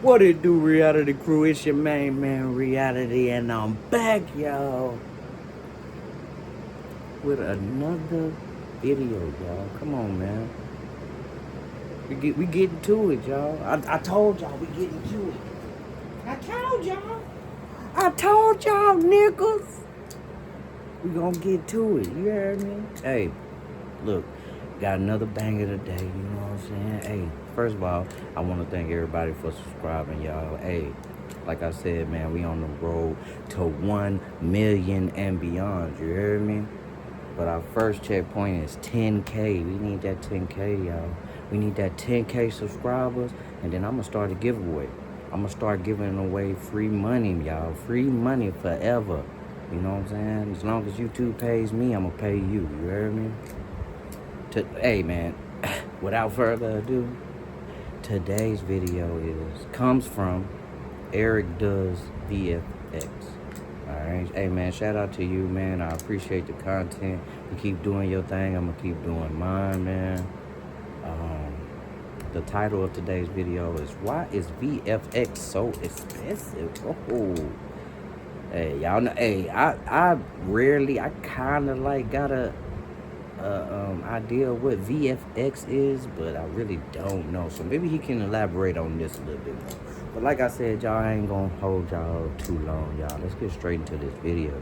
What it do, Reality Crew? It's your main man, Reality, and I'm back, y'all, with another video, y'all. Come on, man. We getting to it, y'all. I told y'all we getting to it. I told y'all, niggas. We gonna get to it. You heard me? Hey, look, got another banger today. You know what I'm saying? Hey, first of all, I want to thank everybody for subscribing, y'all. Hey, like I said, man, we on the road to 1 million and beyond. You heard me? But our first checkpoint is 10K. We need that 10K, y'all. We need that 10K subscribers, and then I'm gonna start a giveaway. I'm gonna start giving away free money, y'all. Free money forever. You know what I'm saying? As long as YouTube pays me, I'm gonna pay you. You heard me? Hey, man, without further ado, today's video comes from Eric Does VFX. Alright, hey man, shout out to you, man. I appreciate the content. You keep doing your thing, I'm gonna keep doing mine, man. The title of today's video is Why is VFX so expensive? Oh, hey, y'all know, hey, I kinda like got a idea of what VFX is, but I really don't know. So maybe he can elaborate on this a little bit more. But like I said, y'all, I ain't gonna hold y'all too long, y'all. Let's get straight into this video.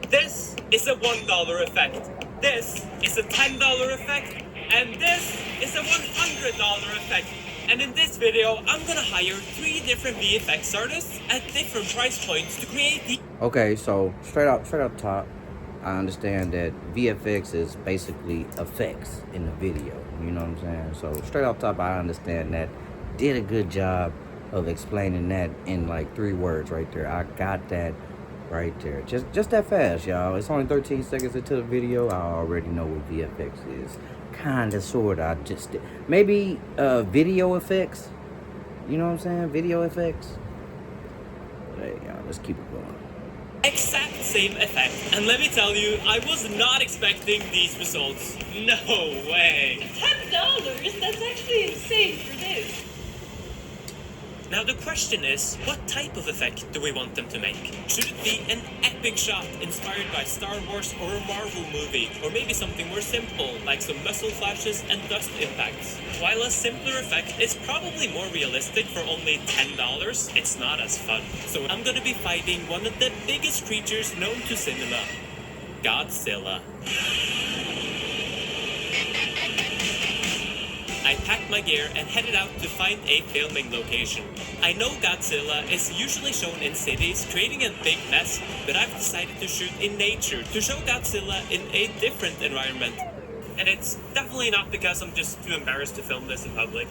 This is a $1 effect. This is a $10 effect. And this is a $100 effect. And in this video, I'm gonna hire 3 different VFX artists at different price points to create the... Okay, so straight up top, I understand that VFX is basically effects in the video. You know what I'm saying? So straight off top, I understand that. Did a good job of explaining that in like 3 words right there. I got that right there. Just that fast, y'all. It's only 13 seconds into the video. I already know what VFX is. Kinda, sorta. I just maybe video effects. You know what I'm saying? Video effects. Hey, y'all, let's keep it going. Exact same effect. And let me tell you, I was not expecting these results. No way. $10? That's actually insane for this. Now the question is, what type of effect do we want them to make? Should it be an epic shot inspired by Star Wars or a Marvel movie? Or maybe something more simple, like some muzzle flashes and dust impacts? While a simpler effect is probably more realistic for only $10, it's not as fun. So I'm gonna be fighting one of the biggest creatures known to cinema, Godzilla. I packed my gear and headed out to find a filming location. I know Godzilla is usually shown in cities, creating a big mess, but I've decided to shoot in nature to show Godzilla in a different environment. And it's definitely not because I'm just too embarrassed to film this in public.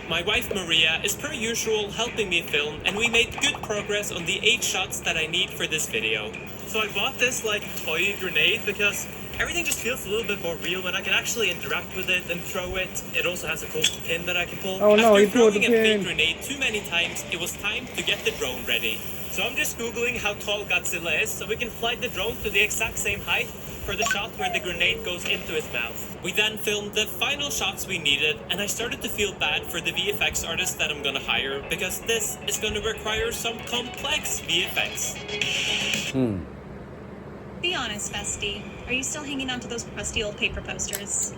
My wife Maria is per usual helping me film, and we made good progress on the 8 shots that I need for this video. So I bought this like toy grenade because everything just feels a little bit more real when I can actually interact with it and throw it. It also has a cool pin that I can pull. Oh no, he After pulled the throwing a fake pin. grenade too many times, it was time to get the drone ready. So I'm just googling how tall Godzilla is so we can fly the drone to the exact same height for the shot where the grenade goes into his mouth. We then filmed the final shots we needed, and I started to feel bad for the VFX artist that I'm gonna hire because this is gonna require some complex VFX. Be honest, Festy. Are you still hanging on to those crusty old paper posters?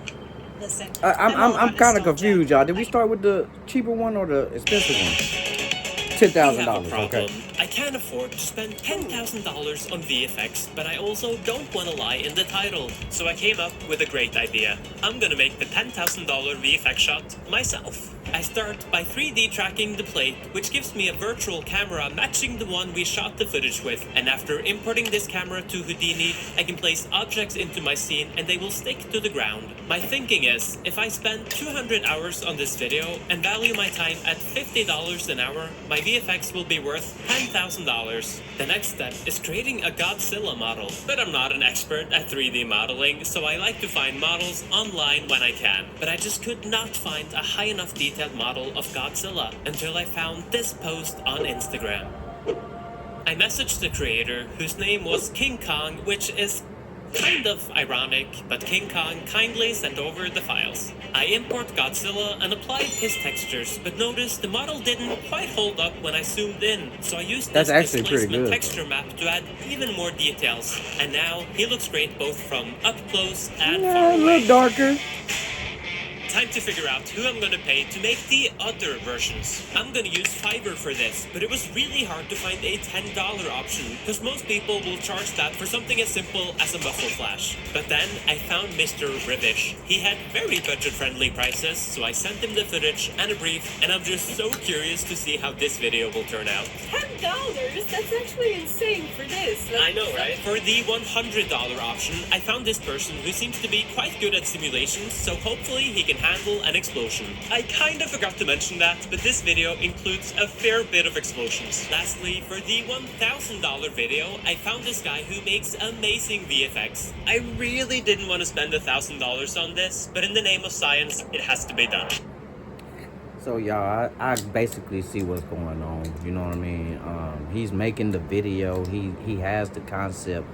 Listen, I'm all kind about of nostalgia. confused, y'all. Did we start with the cheaper one or the expensive one? We have a $10,000. problem. Okay. I can't afford to spend $10,000 on VFX, but I also don't want to lie in the title. So I came up with a great idea. I'm gonna make the $10,000 VFX shot myself. I start by 3D tracking the plate, which gives me a virtual camera matching the one we shot the footage with. And after importing this camera to Houdini, I can place objects into my scene and they will stick to the ground. My thinking is, if I spend 200 hours on this video and value my time at $50 an hour, my VFX will be worth $10,000. The next step is creating a Godzilla model, but I'm not an expert at 3D modeling, so I like to find models online when I can. But I just could not find a high enough detailed model of Godzilla until I found this post on Instagram. I messaged the creator, whose name was King Kong, which is Kind of ironic, but King Kong kindly sent over the files. I import Godzilla and applied his textures, but noticed the model didn't quite hold up when I zoomed in, so I used That's this actually pretty displacement good, texture map to add even more details. And now he looks great both from up close and Yeah, far a away. little darker. Time to figure out who I'm gonna pay to make the other versions. I'm gonna use Fiverr for this, but it was really hard to find a $10 option, because most people will charge that for something as simple as a muffle flash. But then I found Mr. Rivish. He had very budget-friendly prices, so I sent him the footage and a brief, and I'm just so curious to see how this video will turn out. $10? That's actually insane for this. I know, right? For the $100 option, I found this person who seems to be quite good at simulations, so hopefully he can handle an explosion. I kind of forgot to mention that, but this video includes a fair bit of explosions. Lastly, for the $1,000 video, I found this guy who makes amazing VFX. I really didn't want to spend $1,000 on this, but in the name of science, it has to be done. So y'all, I basically see what's going on. You know what I mean? He's making the video. He has the concept,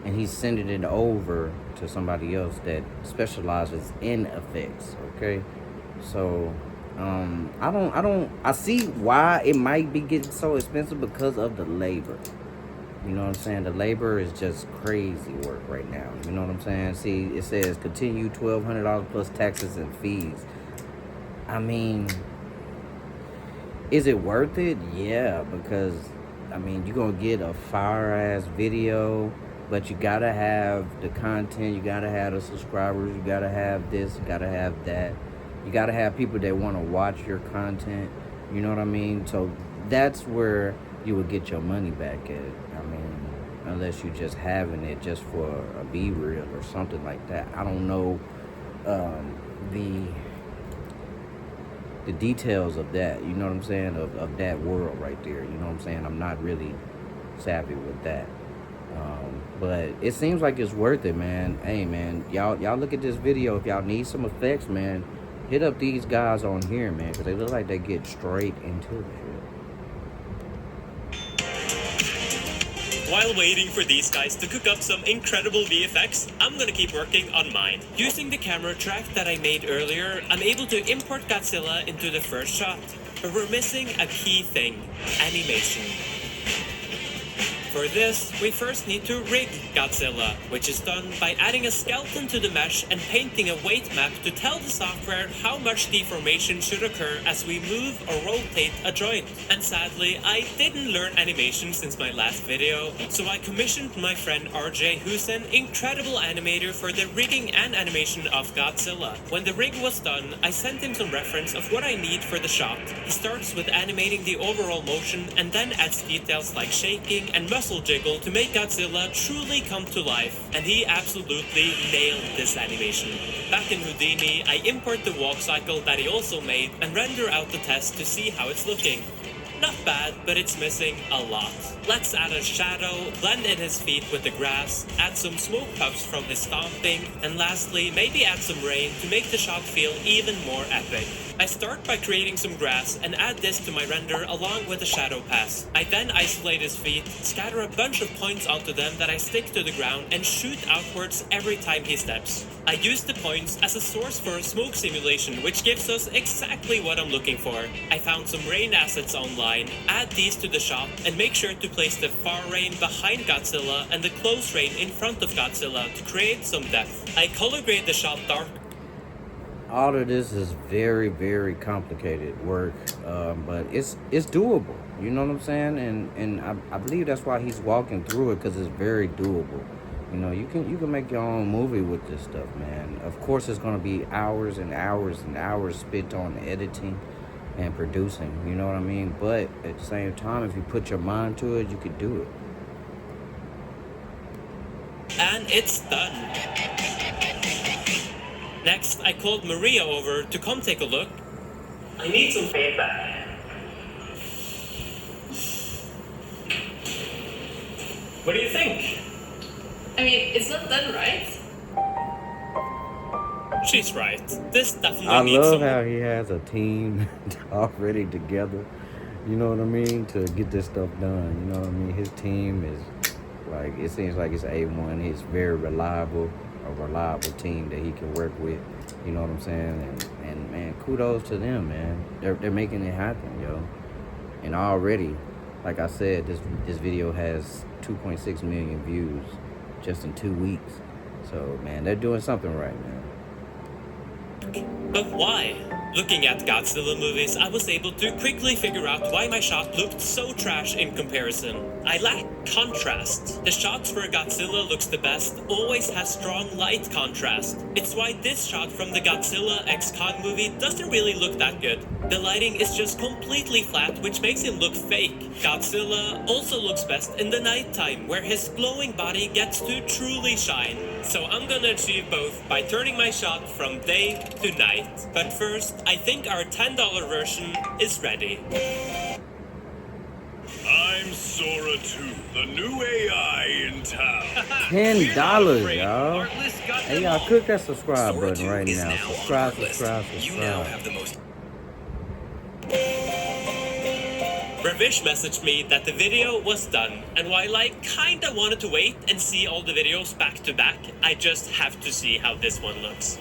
and he's sending it over to somebody else that specializes in effects. Okay, so I see why it might be getting so expensive because of the labor. You know what I'm saying? The labor is just crazy work right now. You know what I'm saying? See, it says continue $1,200 plus taxes and fees. I mean, is it worth it? Yeah, because I mean, you're gonna get a fire ass video, but you gotta have the content, you gotta have the subscribers, you gotta have this, you gotta have that, you gotta have people that want to watch your content. You know what I mean? So that's where you would get your money back at. I mean, unless you're just having it just for a B-reel or something like that. I don't know the details of that, you know what I'm saying, of that world right there, you know what I'm saying. I'm not really savvy with that, but it seems like it's worth it, man. Hey man, y'all look at this video. If y'all need some effects, man, hit up these guys on here, man, because they look like they get straight into it. While waiting for these guys to cook up some incredible VFX, I'm gonna keep working on mine. Using the camera track that I made earlier, I'm able to import Godzilla into the first shot. But we're missing a key thing: animation. For this, we first need to rig Godzilla, which is done by adding a skeleton to the mesh and painting a weight map to tell the software how much deformation should occur as we move or rotate a joint. And sadly, I didn't learn animation since my last video, so I commissioned my friend RJ, who's an incredible animator, for the rigging and animation of Godzilla. When the rig was done, I sent him some reference of what I need for the shot. He starts with animating the overall motion and then adds details like shaking and muscle jiggle to make Godzilla truly come to life, and he absolutely nailed this animation. Back in Houdini, I import the walk cycle that he also made and render out the test to see how it's looking. Not bad, but it's missing a lot. Let's add a shadow, blend in his feet with the grass, add some smoke puffs from his stomping, and lastly, maybe add some rain to make the shot feel even more epic. I start by creating some grass and add this to my render along with a shadow pass. I then isolate his feet, scatter a bunch of points onto them that I stick to the ground, and shoot outwards every time he steps. I use the points as a source for a smoke simulation, which gives us exactly what I'm looking for. I found some rain assets online, add these to the shot, and make sure to place the far rain behind Godzilla and the close rain in front of Godzilla to create some depth. I color grade the shot dark. All of this is very, very complicated work, but it's doable. You know what I'm saying? And I believe that's why he's walking through it, because it's very doable. You know, you can make your own movie with this stuff, man. Of course, it's gonna be hours and hours and hours spent on editing and producing. You know what I mean? But at the same time, if you put your mind to it, you could do it. And it's done. Next, I called Maria over to come take a look. I need some feedback. What do you think? I mean, it's not done right. She's right. This definitely I needs love some... how he has a team already together. You know what I mean? To get this stuff done. You know what I mean? His team is Like, it seems like it's A1. It's very reliable, a reliable team that he can work with. You know what I'm saying? And man, kudos to them, man. They're making it happen, yo. And already, like I said, this video has 2.6 million views just in 2 weeks. So man, they're doing something right, man. But why? Looking at Godzilla movies, I was able to quickly figure out why my shot looked so trash in comparison. I lack contrast. The shots where Godzilla looks the best always has strong light contrast. It's why this shot from the Godzilla x Kong movie doesn't really look that good. The lighting is just completely flat, which makes him look fake. Godzilla also looks best in the nighttime, where his glowing body gets to truly shine. So I'm gonna achieve both by turning my shot from day to night. But first, I think our $10 version is ready. I'm Sora 2, the new AI in town. $10, y'all. Hey, y'all, click that subscribe button right now. Subscribe. You now have the most. Ravish messaged me that the video was done, and while I kinda wanted to wait and see all the videos back to back, I just have to see how this one looks.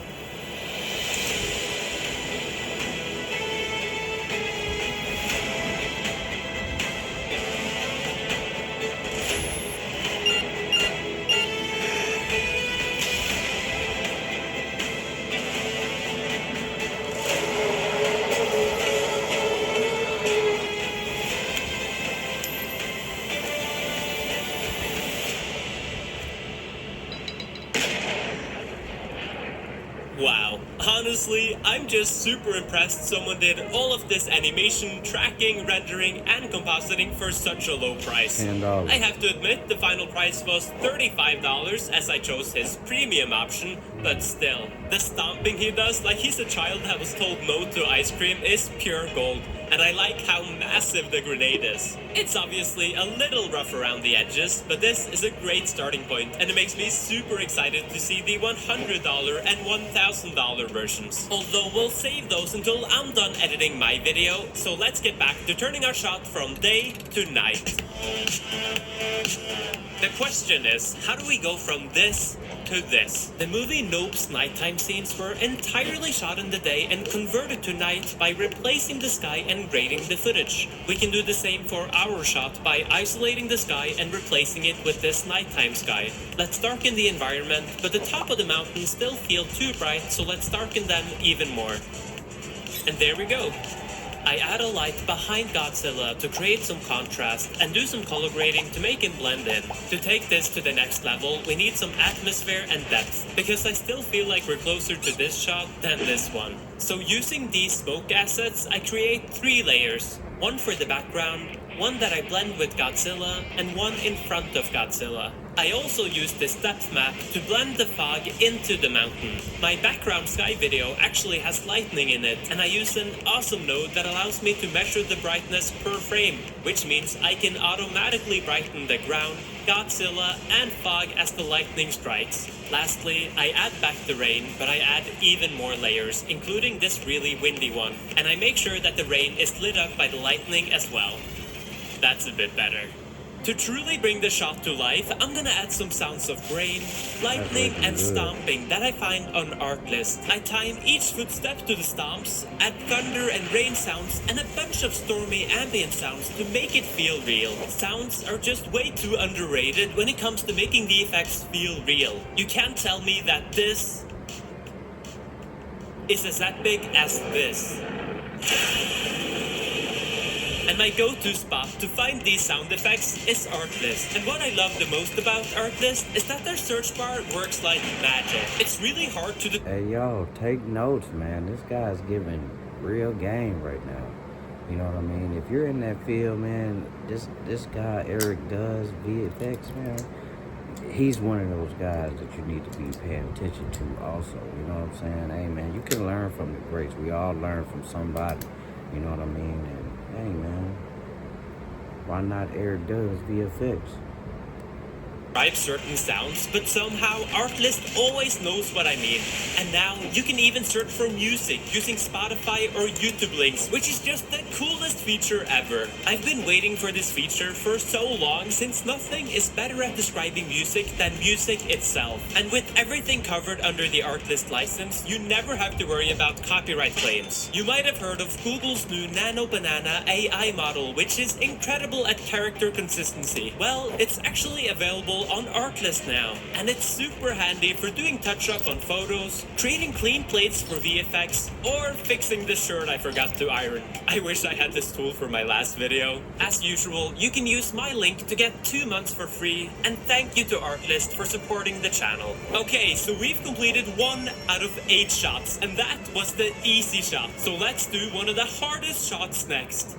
Wow, honestly, I'm just super impressed someone did all of this animation, tracking, rendering, and compositing for such a low price. $10. I have to admit the final price was $35 as I chose his premium option, but still, the stomping he does like he's a child that was told no to ice cream is pure gold. And I like how massive the grenade is. It's obviously a little rough around the edges, but this is a great starting point, and it makes me super excited to see the $100 and $1,000 versions. Although we'll save those until I'm done editing my video, so let's get back to turning our shot from day to night. The question is, how do we go from this to this? The movie Nope's nighttime scenes were entirely shot in the day and converted to night by replacing the sky and grading the footage. We can do the same for our shot by isolating the sky and replacing it with this nighttime sky. Let's darken the environment, but the top of the mountain still feel too bright, so let's darken them even more. And there we go. I add a light behind Godzilla to create some contrast and do some color grading to make him blend in. To take this to the next level, we need some atmosphere and depth, because I still feel like we're closer to this shot than this one. So using these smoke assets, I create 3 layers. One for the background, one that I blend with Godzilla, and one in front of Godzilla. I also use this depth map to blend the fog into the mountain. My background sky video actually has lightning in it, and I use an awesome node that allows me to measure the brightness per frame, which means I can automatically brighten the ground, Godzilla, and fog as the lightning strikes. Lastly, I add back the rain, but I add even more layers, including this really windy one, and I make sure that the rain is lit up by the lightning as well. That's a bit better. To truly bring the shot to life, I'm gonna add some sounds of rain, lightning, and stomping that I find on Artlist. I time each footstep to the stomps, add thunder and rain sounds, and a bunch of stormy ambient sounds to make it feel real. Sounds are just way too underrated when it comes to making the effects feel real. You can't tell me that this is as epic as this. And my go-to spot to find these sound effects is Artlist. And what I love the most about Artlist is that their search bar works like magic. It's really hard to do. Hey, yo, take notes, man. This guy's giving real game right now. You know what I mean? If you're in that field, man, this guy, Eric does VFX, man, he's one of those guys that you need to be paying attention to also. You know what I'm saying? Hey, man, you can learn from the greats. We all learn from somebody. You know what I mean? And hey, man, why not Eric does VFX? describe certain sounds, but somehow Artlist always knows what I mean. And now you can even search for music using Spotify or YouTube links, which is just the coolest feature ever. I've been waiting for this feature for so long since nothing is better at describing music than music itself. And with everything covered under the Artlist license, you never have to worry about copyright claims. You might have heard of Google's new Nano Banana AI model, which is incredible at character consistency. Well, it's actually available on Artlist now, and it's super handy for doing touch-up on photos, creating clean plates for VFX, or fixing the shirt I forgot to iron. I wish I had this tool for my last video. As usual, you can use my link to get 2 months for free, and thank you to Artlist for supporting the channel. Okay, so we've completed 1 out of 8 shots, and that was the easy shot. So let's do one of the hardest shots next.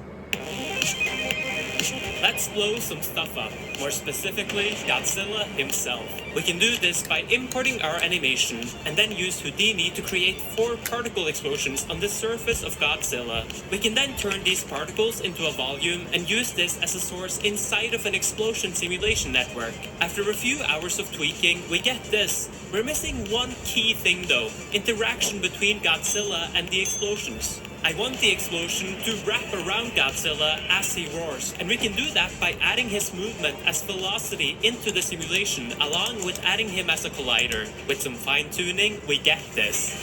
Let's blow some stuff up, more specifically, Godzilla himself. We can do this by importing our animation and then use Houdini to create 4 particle explosions on the surface of Godzilla. We can then turn these particles into a volume and use this as a source inside of an explosion simulation network. After a few hours of tweaking, we get this. We're missing one key thing though, interaction between Godzilla and the explosions. I want the explosion to wrap around Godzilla as he roars, and we can do that by adding his movement as velocity into the simulation, along with adding him as a collider. With some fine-tuning, we get this.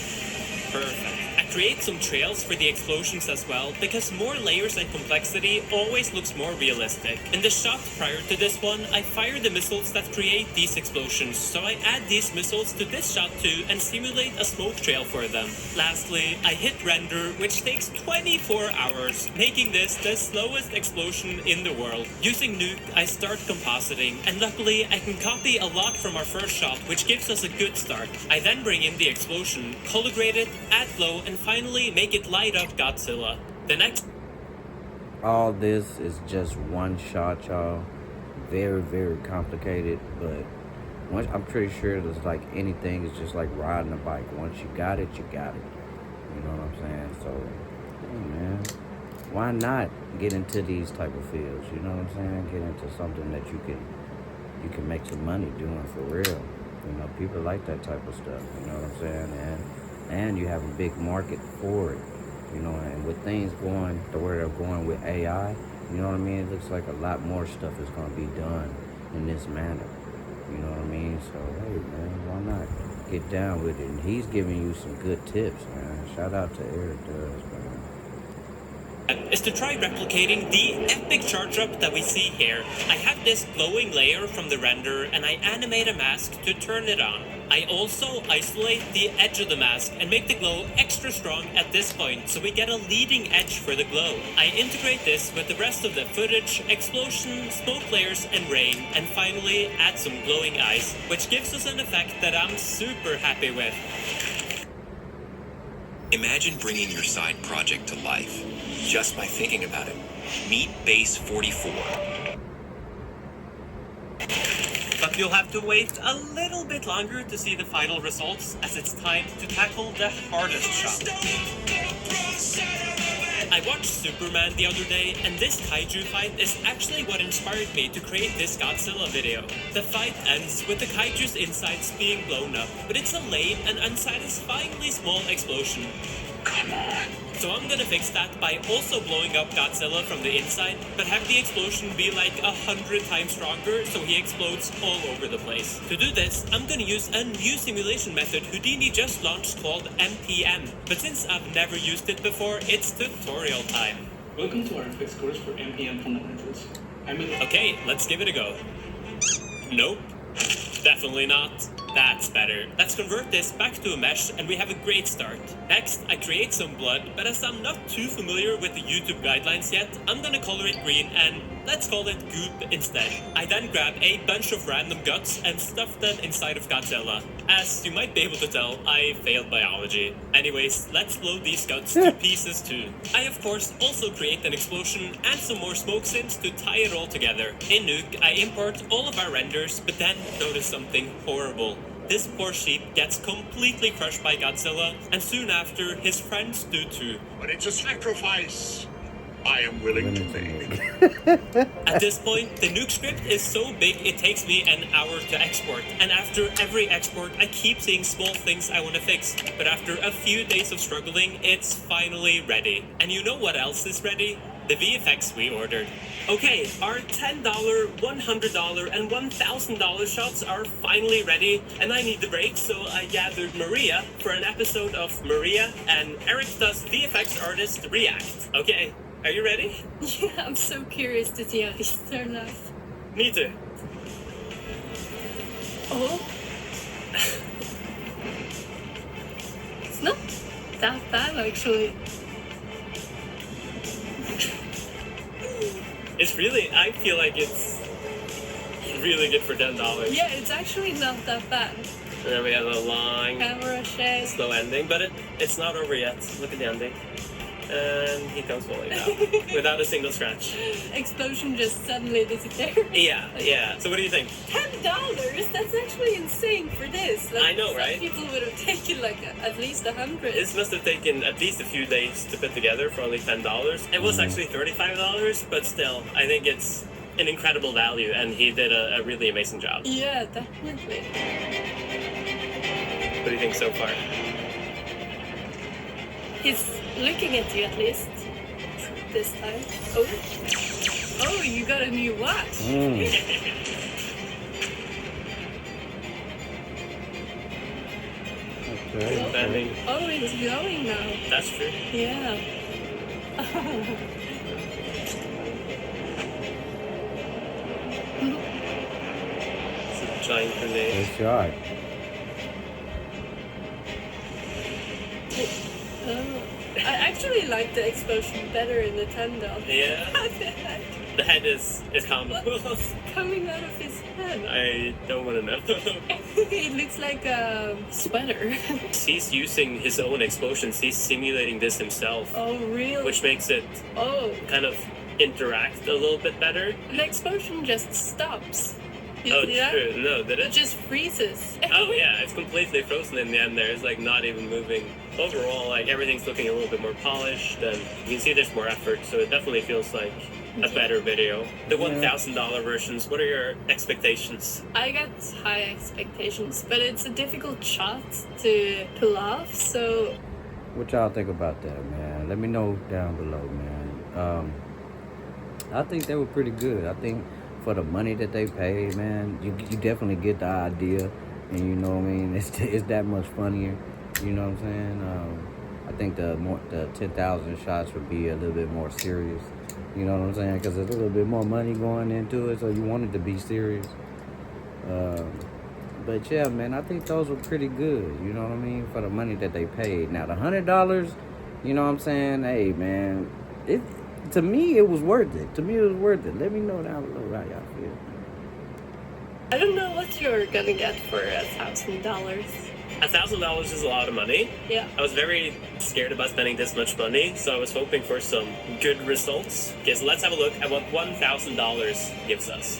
Perfect. I create some trails for the explosions as well, because more layers and complexity always looks more realistic. In the shot prior to this one, I fire the missiles that create these explosions, so I add these missiles to this shot too and simulate a smoke trail for them. Lastly, I hit render, which takes 24 hours, making this the slowest explosion in the world. Using Nuke, I start compositing, and luckily I can copy a lot from our first shot, which gives us a good start. I then bring in the explosion, color grade it, add glow, and finally make it light up Godzilla. The next... All this is just one shot, y'all. Very, very complicated, but I'm pretty sure it's like anything, it's just like riding a bike. Once you got it, you got it. You know what I'm saying? So, hey man, why not get into these type of fields? You know what I'm saying? Get into something that you can make some money doing for real. You know, people like that type of stuff. You know what I'm saying? And you have a big market for it, you know, and with things going to where they're going with AI, you know what I mean? It looks like a lot more stuff is going to be done in this manner, you know what I mean? So, hey, man, why not get down with it? And he's giving you some good tips, man. Shout out to Eric Does, man. Is to try replicating the epic charge up that we see here. I have this glowing layer from the render and I animate a mask to turn it on. I also isolate the edge of the mask and make the glow extra strong at this point so we get a leading edge for the glow. I integrate this with the rest of the footage, explosion, smoke layers, and rain, and finally add some glowing eyes, which gives us an effect that I'm super happy with. Imagine bringing your side project to life just by thinking about it. Meet Base 44. But you'll have to wait a little bit longer to see the final results, as it's time to tackle the hardest shot. I watched Superman the other day, and this kaiju fight is actually what inspired me to create this Godzilla video. The fight ends with the kaiju's insides being blown up, but it's a lame and unsatisfyingly small explosion. Come on. So I'm gonna fix that by also blowing up Godzilla from the inside, but have the explosion be like 100 times stronger so he explodes all over the place. To do this, I'm gonna use a new simulation method Houdini just launched called MPM, but since I've never used it before, it's tutorial time. Welcome to our fixed course for MPM fundamentals. Okay, let's give it a go. Nope. Definitely not. That's better. Let's convert this back to a mesh and we have a great start. Next, I create some blood, but as I'm not too familiar with the YouTube guidelines yet, I'm gonna color it green and let's call it goop instead. I then grab a bunch of random guts and stuff them inside of Godzilla. As you might be able to tell, I failed biology. Anyways, let's blow these guts to pieces too. I of course also create an explosion and some more smoke synths to tie it all together. In Nuke, I import all of our renders, but then notice something horrible. This poor sheep gets completely crushed by Godzilla, and soon after, his friends do too. But it's a sacrifice. I am willing to Willing make. make. At this point, the Nuke script is so big it takes me an hour to export, and after every export, I keep seeing small things I want to fix. But after a few days of struggling, it's finally ready. And you know what else is ready? The VFX we ordered. Okay, our $10, $100, and $1,000 shots are finally ready, and I need the break, so I gathered Maria for an episode of Maria and Eric does VFX artist react. Okay, are you ready? Yeah, I'm so curious to see how these turn out. Me too. Oh. It's not that bad, actually. It's really, I feel like it's really good for $10. Yeah, it's actually not that bad. And then we have a long, Camera shake. slow ending, but it's not over yet. Look at the ending. And he comes falling down without a single scratch. Explosion just suddenly disappeared. Yeah. So what do you think? $10? That's actually insane for this. Like, I know, some right? people would have taken like at least 100. This must have taken at least a few days to put together for only $10. It was actually $35, but still, I think it's an incredible value, and he did a really amazing job. Yeah, definitely. What do you think so far? He's looking at you at least. This time. Oh, you got a new watch. Okay. Bending. Oh, it's going now. That's true. Yeah. It's a giant grenade. Good shot. I actually like the explosion better in the 10 though. Yeah. What the heck? The head is comical. What's coming out of his head? I don't want to know. It looks like a sweater. He's using his own explosions. He's simulating this himself, Oh, really? which makes it Oh, kind of interact a little bit better. the explosion just stops. You Oh, see that? true. No, did It it? just freezes. Oh, yeah, it's completely frozen in the end there. It's like not even moving. Overall, like everything's looking a little bit more polished, and you can see there's more effort, so it definitely feels like a better video. The $1,000 versions, what are your expectations? I got high expectations, but it's a difficult shot to pull off, so What y'all think about that, man? Let me know down below, man. I think they were pretty good. I think for the money that they paid, man, you definitely get the idea, and you know what I mean. It's that much funnier. You know what I'm saying? I think the 10,000 shots would be a little bit more serious. You know what I'm saying? Because there's a little bit more money going into it, so you want it to be serious. But yeah, man, I think those were pretty good. You know what I mean? For the money that they paid. Now the $100, you know what I'm saying? Hey, man, to me it was worth it. To me it was worth it. Let me know down below how y'all feel. I don't know what you're gonna get for $1,000. $1,000 is a lot of money. Yeah. I was very scared about spending this much money, so I was hoping for some good results. Okay, so let's have a look at what $1,000 gives us.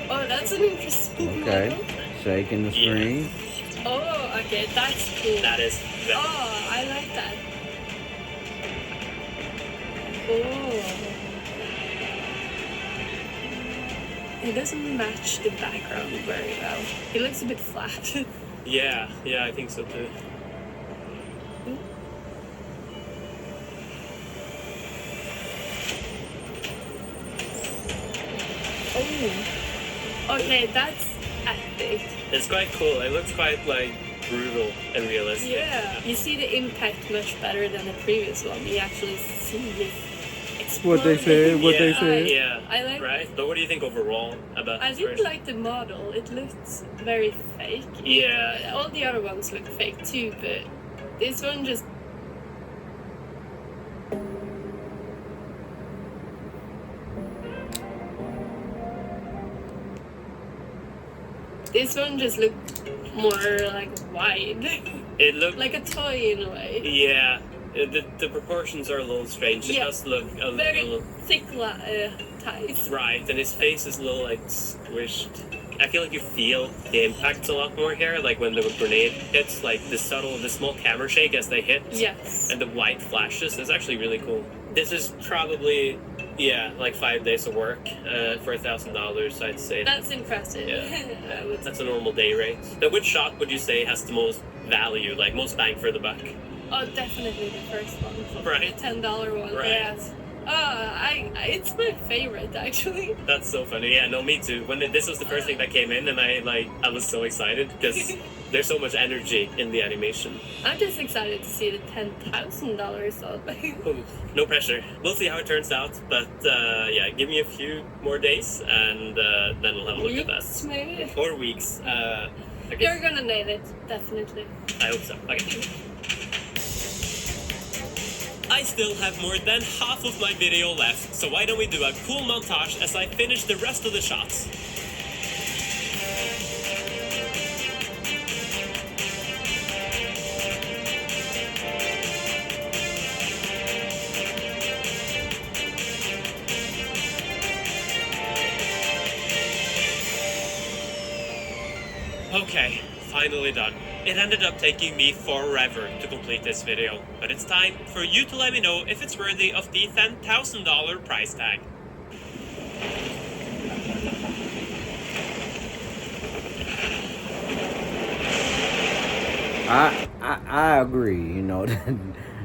Oh, that's an interesting Okay. model. Shaking the screen. Oh, okay, that's cool. That is very Oh, I like that. Oh. It doesn't match the background very well. It looks a bit flat. Yeah, I think so too. Oh. Okay, that's epic. It's quite cool. It looks quite like brutal and realistic. Yeah. You see the impact much better than the previous one. You actually see it What they said, what they Yeah, said. yeah. I like- Right? But what do you think overall about I this didn't version? like the model. It looked very fake. Yeah. All the other ones look fake too, but this one just. This one just looked more like wide, It looked like a toy in a way. Yeah. The proportions are a little strange. It Yeah. does look a Very little thick thighs. right, and his face is a little like squished. I feel like you feel the impacts a lot more here, like when the grenade hits, like the small camera shake as they hit. Yes. And the white flashes is actually really cool. This is probably, yeah, like 5 days of work for $1,000, I'd say. That's impressive. Yeah, that's a normal day rate. Now, which shot would you say has the most value, like most bang for the buck? Oh, definitely the first one. Right. The $10 one. Right. Yes. It's my favorite actually. That's so funny. Yeah, no, me too. When this was the first thing that came in, and I was so excited because there's so much energy in the animation. I'm just excited to see the $10,000 so. Ooh, no pressure. We'll see how it turns out, but yeah, give me a few more days, and then we'll have a look at Weeks, that. maybe? Or weeks. I guess. You're gonna nail it, definitely. I hope so. Okay. I still have more than half of my video left, so why don't we do a cool montage as I finish the rest of the shots? Okay, finally done. It ended up taking me forever to complete this video, but it's time for you to let me know if it's worthy of the $10,000 price tag. I agree. You know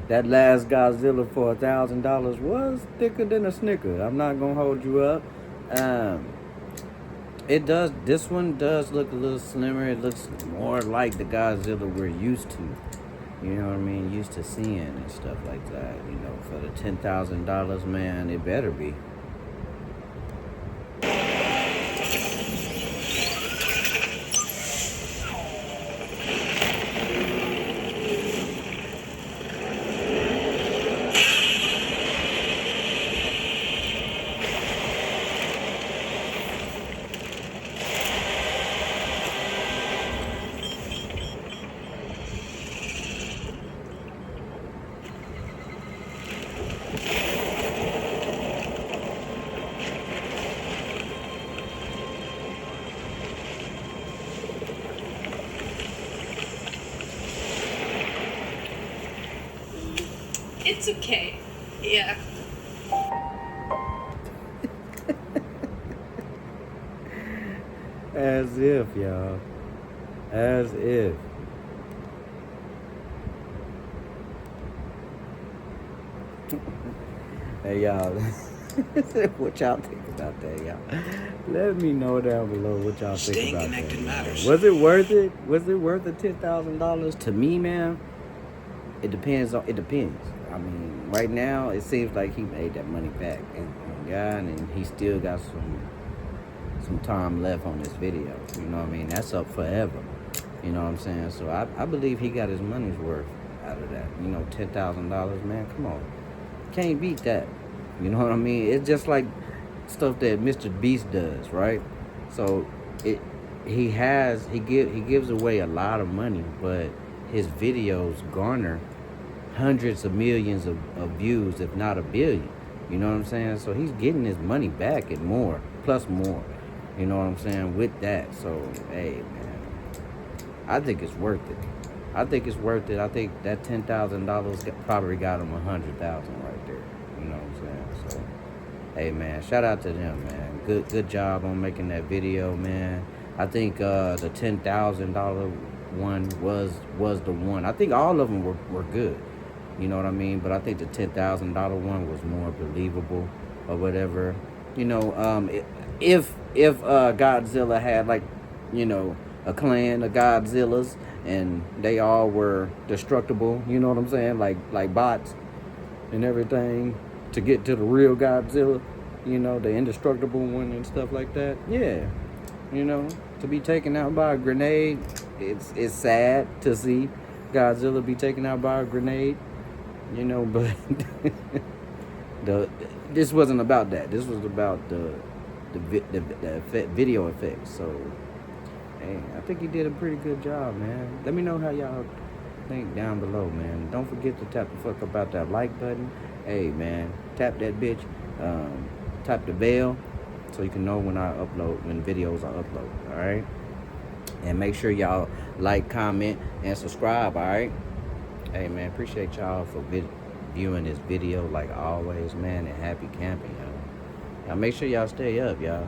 that last Godzilla for $1,000 was thicker than a Snicker. I'm not gonna hold you up. It does. This one does look a little slimmer. It looks more like the Godzilla we're used to. You know what I mean? Used to seeing and stuff like that. You know, for the $10,000, man, it better be. It's okay. Yeah. As if, y'all. As if. Hey, y'all. What y'all think about that, y'all? Let me know down below what y'all think Staying about connected that. matters. Was it worth it? Was it worth the $10,000? To me, man, it depends. I mean, right now, it seems like he made that money back. And he still got some time left on this video. You know what I mean? That's up forever. You know what I'm saying? So I believe he got his money's worth out of that. You know, $10,000, man. Come on. Can't beat that. You know what I mean? It's just like stuff that Mr. Beast does, right? So he gives away a lot of money, but his videos garner hundreds of millions of views, if not a billion. You know what I'm saying? So he's getting his money back and more, plus more. You know what I'm saying? With that. So, hey, man, I think it's worth it. I think it's worth it. I think that $10,000 probably got him $100,000 right there. You know what I'm saying? So, hey, man, shout out to them, man. Good job on making that video, man. I think the $10,000 one was the one. I think all of them were good. You know what I mean? But I think the $10,000 one was more believable or whatever. You know, if Godzilla had, like, you know, a clan of Godzillas and they all were destructible, you know what I'm saying? Like bots and everything to get to the real Godzilla, you know, the indestructible one and stuff like that. Yeah. You know, to be taken out by a grenade, it's sad to see Godzilla be taken out by a grenade. You know, but this wasn't about that. This was about the video effects. So, hey, I think he did a pretty good job, man. Let me know how y'all think down below, man. Don't forget to tap the fuck about that like button. Hey, man, tap that bitch. Tap the bell. so you can know when videos I upload. All right, and make sure y'all like, comment, and subscribe. All right. Hey man, appreciate y'all for viewing this video like always, man, and happy camping, y'all. Y'all make sure y'all stay up, y'all.